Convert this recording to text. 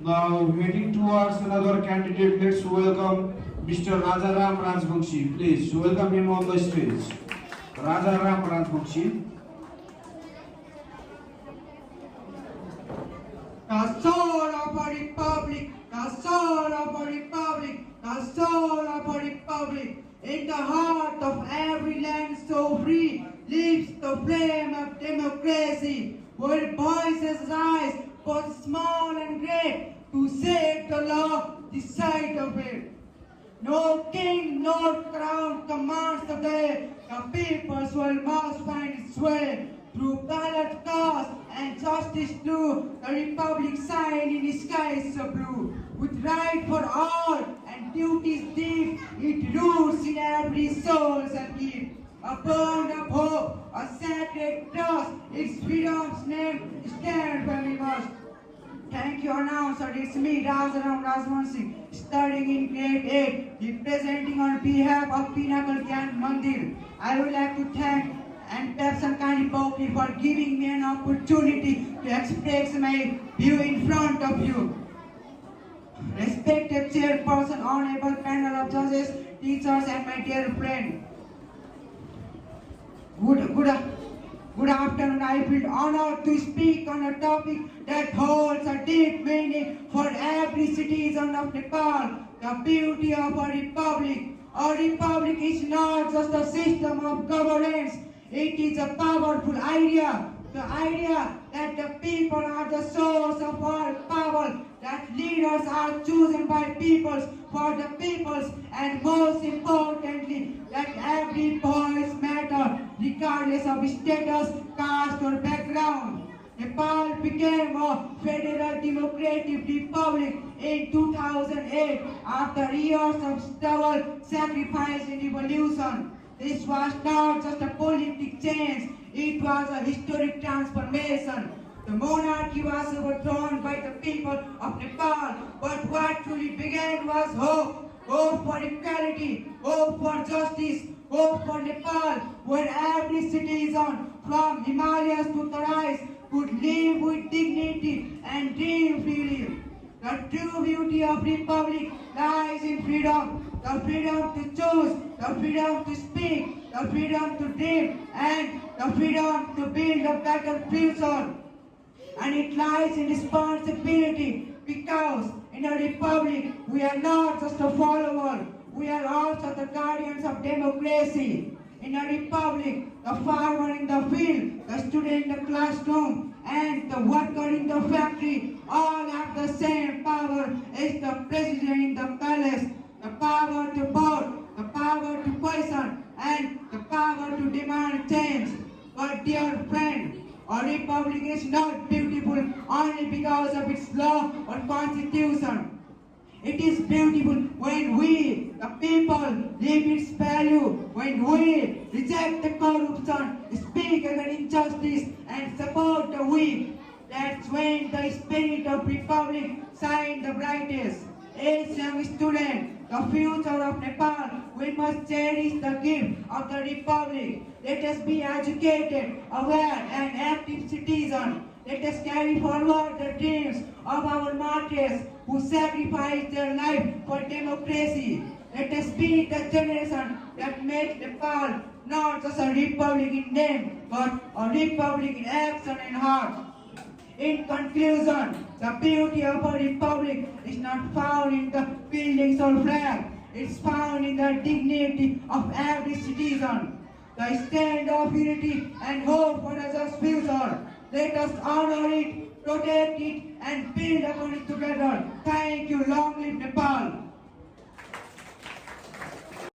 Now heading towards another candidate, let's welcome Mr. Rajaram Rajbangshi. Please welcome him on the stage. Rajaram Rajbangshi. The soul of a republic, the soul of a republic, the soul of a republic. In the heart of every land so free lives the flame of democracy, where voices rise, both small and great, to save the law, the sight of it. No king nor crown commands the day, the people's will must find its way. Through ballot cast and justice true, the republic shine in skies so blue. With right for all and duties deep, it roots in every soul's a gift. A bond of hope, a sacred trust, its freedom's name stand where we must. Thank you, announcer. It's me, Rajaram Rajbangshi, studying in grade 8, representing on behalf of Pinnacle Gyan Mandir. I would like to thank and Pepson Kandi Bokli for giving me an opportunity to express my view in front of you. Respected chairperson, honorable panel of judges, teachers, and my dear friend. Good afternoon. I feel honored to speak on a topic that holds a deep meaning for every citizen of Nepal, the beauty of a republic. A republic is not just a system of governance, it is a powerful idea. The idea that the people are the source of all power, that leaders are chosen by peoples for the peoples, and most importantly, that every voice matters regardless of status, caste or background. Nepal became a federal democratic republic in 2008 after years of struggle, sacrifice and revolution. This was not just a politic change, it was a historic transformation. The monarchy was overthrown by the people of Nepal, but what truly began was hope. Hope for equality, hope for justice, hope for Nepal, where every citizen from Himalayas to Tarais could live with dignity and dream freely. The true beauty of republic lies in freedom. The freedom to choose, the freedom to speak, the freedom to dream, and the freedom to build a better future. And it lies in responsibility, because in a republic we are not just a follower, we are also the guardians of democracy. In a republic, the farmer in the field, the student in the classroom, and the worker in the factory all have the same power as the president in the palace. The power to vote, the power to question, and the power to demand change. But dear friend, a republic is not beautiful only because of its law or constitution. It is beautiful when we, the people, live its value, when we reject the corruption, speak against injustice, and support the weak. That's when the spirit of republic shines the brightest. As young students, the future of Nepal, we must cherish the gift of the republic. Let us be educated, aware, and active citizens. Let us carry forward the dreams of our martyrs who sacrificed their life for democracy. Let us be the generation that makes Nepal not just a republic in name, but a republic in action and heart. In conclusion, the beauty of a republic is not found in the buildings or flag. It's found in the dignity of every citizen. The stand of unity and hope for a just future. Let us honor it, protect it, and build upon it together. Thank you. Long live Nepal.